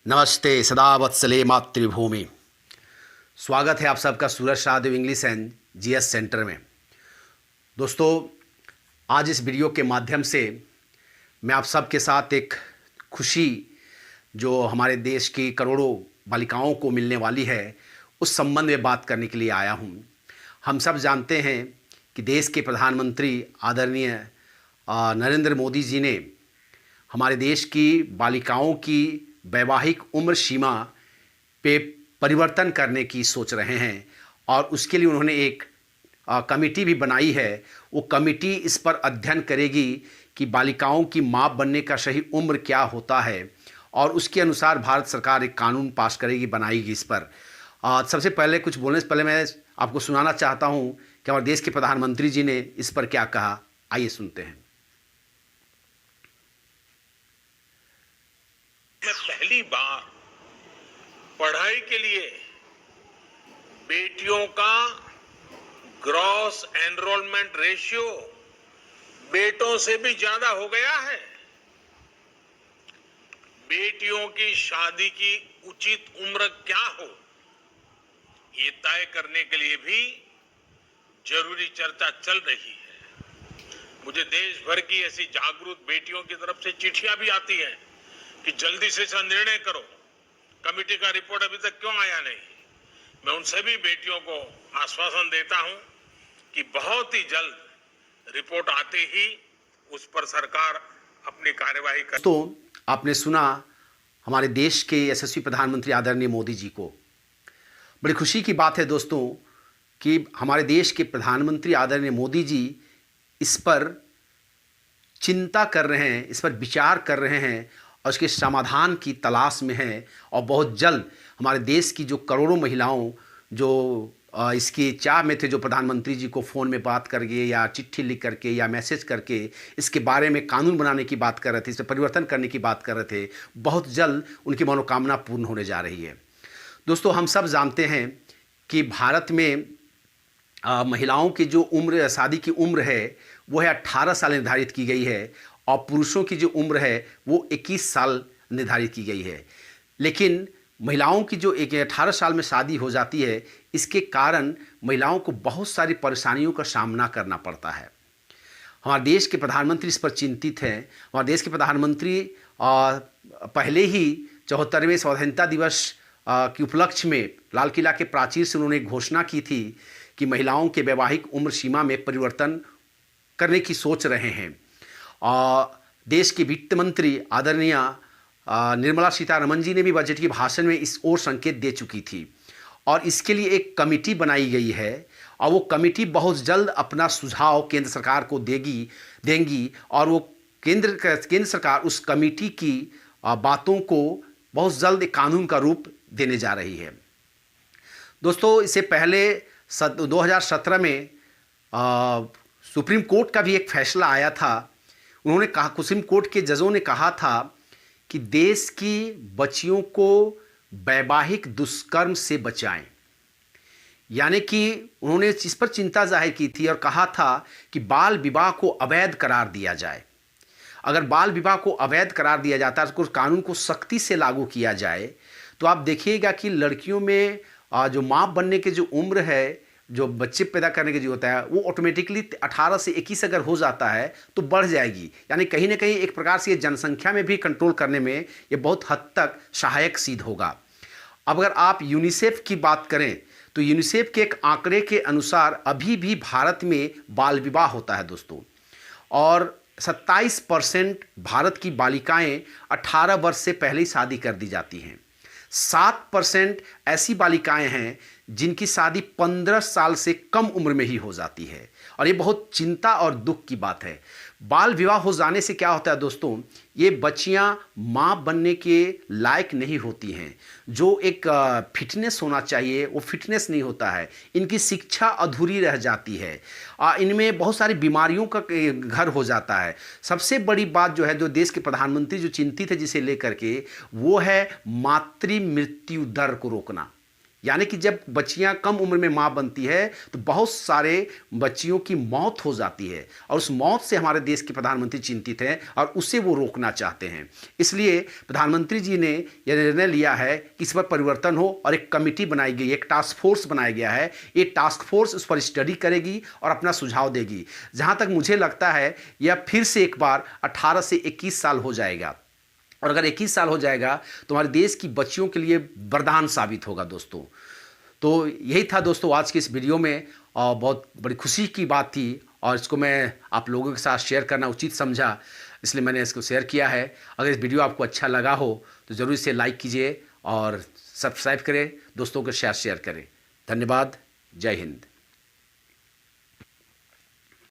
नमस्ते सदा वत्सले मातृभूमि। स्वागत है आप सबका Suraj Shahdev English and GS centre में। दोस्तों, आज इस वीडियो के माध्यम से मैं आप सबके साथ एक खुशी जो हमारे देश की करोड़ों बालिकाओं को मिलने वाली है उस संबंध में बात करने के लिए आया हूँ। हम सब जानते हैं कि देश के प्रधानमंत्री आदरणीय नरेंद्र मोदी जी ने हमारे देश की बालिकाओं की वैवाहिक उम्र सीमा पे परिवर्तन करने की सोच रहे हैं और उसके लिए उन्होंने एक कमेटी भी बनाई है। वो कमेटी इस पर अध्ययन करेगी कि बालिकाओं की मां बनने का सही उम्र क्या होता है और उसके अनुसार भारत सरकार एक कानून पास करेगी, बनाएगी इस पर। सबसे पहले कुछ बोलने से पहले मैं आपको सुनाना चाहता हूं कि हमारे देश के प्रधानमंत्री जी ने इस पर क्या कहा। आइए सुनते हैं। मैं पहली बार पढ़ाई के लिए बेटियों का ग्रॉस एनरोलमेंट रेशियो बेटों से भी ज्यादा हो गया है। बेटियों की शादी की उचित उम्र क्या हो, ये तय करने के लिए भी जरूरी चर्चा चल रही है। मुझे देश भर की ऐसी जागरूक बेटियों की तरफ से चिट्ठियां भी आती हैं कि जल्दी से इसका निर्णय करो, कमेटी का रिपोर्ट अभी तक क्यों आया नहीं। मैं उन सभी बेटियों को आश्वासन देता हूं कि बहुत ही जल्द रिपोर्ट आते ही उस पर सरकार अपनी कार्यवाही कर। तो आपने सुना हमारे देश के यशस्वी प्रधानमंत्री आदरणीय मोदी जी को। बड़ी खुशी की बात है दोस्तों कि हमारे देश के प्रधानमंत्री आदरणीय मोदी जी इस पर चिंता कर रहे हैं, इस पर विचार कर रहे हैं और उसके समाधान की तलाश में हैं। और बहुत जल्द हमारे देश की जो करोड़ों महिलाओं जो इसकी चाह में थे, जो प्रधानमंत्री जी को फ़ोन में बात करके या चिट्ठी लिख करके या मैसेज करके इसके बारे में कानून बनाने की बात कर रहे थे, इस पर परिवर्तन करने की बात कर रहे थे, बहुत जल्द उनकी मनोकामना पूर्ण होने जा रही है। दोस्तों, हम सब जानते हैं कि भारत में महिलाओं की जो उम्र, शादी की उम्र है वो है 18 साल निर्धारित की गई है और पुरुषों की जो उम्र है वो 21 साल निर्धारित की गई है। लेकिन महिलाओं की जो 18 साल में शादी हो जाती है, इसके कारण महिलाओं को बहुत सारी परेशानियों का सामना करना पड़ता है। हमारे देश के प्रधानमंत्री इस पर चिंतित हैं। हमारे देश के प्रधानमंत्री पहले ही 74वें स्वतंत्रता दिवस के उपलक्ष्य में लाल किला के प्राचीर से उन्होंने घोषणा की थी कि महिलाओं के वैवाहिक उम्र सीमा में परिवर्तन करने की सोच रहे हैं। देश के वित्त मंत्री आदरणीय निर्मला सीतारमण जी ने भी बजट के भाषण में इस ओर संकेत दे चुकी थी और इसके लिए एक कमेटी बनाई गई है और वो कमेटी बहुत जल्द अपना सुझाव केंद्र सरकार को देंगी और वो केंद्र सरकार उस कमेटी की बातों को बहुत जल्द एक कानून का रूप देने जा रही है। दोस्तों, इससे पहले 2017 में सुप्रीम कोर्ट का भी एक फैसला आया था। उन्होंने कहा, सुप्रीम कोर्ट के जजों ने कहा था कि देश की बच्चियों को वैवाहिक दुष्कर्म से बचाएं। यानी कि उन्होंने इस पर चिंता जाहिर की थी और कहा था कि बाल विवाह को अवैध करार दिया जाए। अगर बाल विवाह को अवैध करार दिया जाता है, उस कानून को सख्ती से लागू किया जाए, तो आप देखिएगा कि लड़कियों में जो माँ बनने की जो उम्र है, जो बच्चे पैदा करने के जो होता है, वो ऑटोमेटिकली 18 से 21 अगर हो जाता है तो बढ़ जाएगी। यानी कहीं ना कहीं एक प्रकार से ये जनसंख्या में भी कंट्रोल करने में ये बहुत हद तक सहायक सिद्ध होगा। अब अगर आप यूनिसेफ की बात करें तो यूनिसेफ के एक आंकड़े के अनुसार अभी भी भारत में बाल विवाह होता है दोस्तों, और 27% भारत की बालिकाएं 18 वर्ष से पहले ही शादी कर दी जाती हैं। 7% ऐसी बालिकाएं हैं जिनकी शादी 15 साल से कम उम्र में ही हो जाती है और ये बहुत चिंता और दुख की बात है। बाल विवाह हो जाने से क्या होता है दोस्तों, ये बच्चियां मां बनने के लायक नहीं होती हैं। जो एक फिटनेस होना चाहिए वो फिटनेस नहीं होता है, इनकी शिक्षा अधूरी रह जाती है, इनमें बहुत सारी बीमारियों का घर हो जाता है। सबसे बड़ी बात जो है, जो देश के प्रधानमंत्री जो चिंतित है जिसे लेकर के, वो है मातृ मृत्यु दर को रोकना। यानी कि जब बच्चियां कम उम्र में मां बनती है तो बहुत सारे बच्चियों की मौत हो जाती है, और उस मौत से हमारे देश के प्रधानमंत्री चिंतित हैं और उसे वो रोकना चाहते हैं। इसलिए प्रधानमंत्री जी ने यह निर्णय लिया है कि इस पर परिवर्तन हो और एक कमेटी बनाई गई, एक टास्क फोर्स बनाया गया है। ये टास्क फोर्स उस पर स्टडी करेगी और अपना सुझाव देगी। जहां तक मुझे लगता है यह फिर से एक बार 18 से 21 साल हो जाएगा, और अगर 21 साल हो जाएगा तो हमारे देश की बच्चियों के लिए वरदान साबित होगा दोस्तों। तो यही था दोस्तों आज की इस वीडियो में, और बहुत बड़ी खुशी की बात थी और इसको मैं आप लोगों के साथ शेयर करना उचित समझा, इसलिए मैंने इसको शेयर किया है। अगर इस वीडियो आपको अच्छा लगा हो तो ज़रूर इसे लाइक कीजिए और सब्सक्राइब करें, दोस्तों के साथ शेयर करें। धन्यवाद। जय हिंद।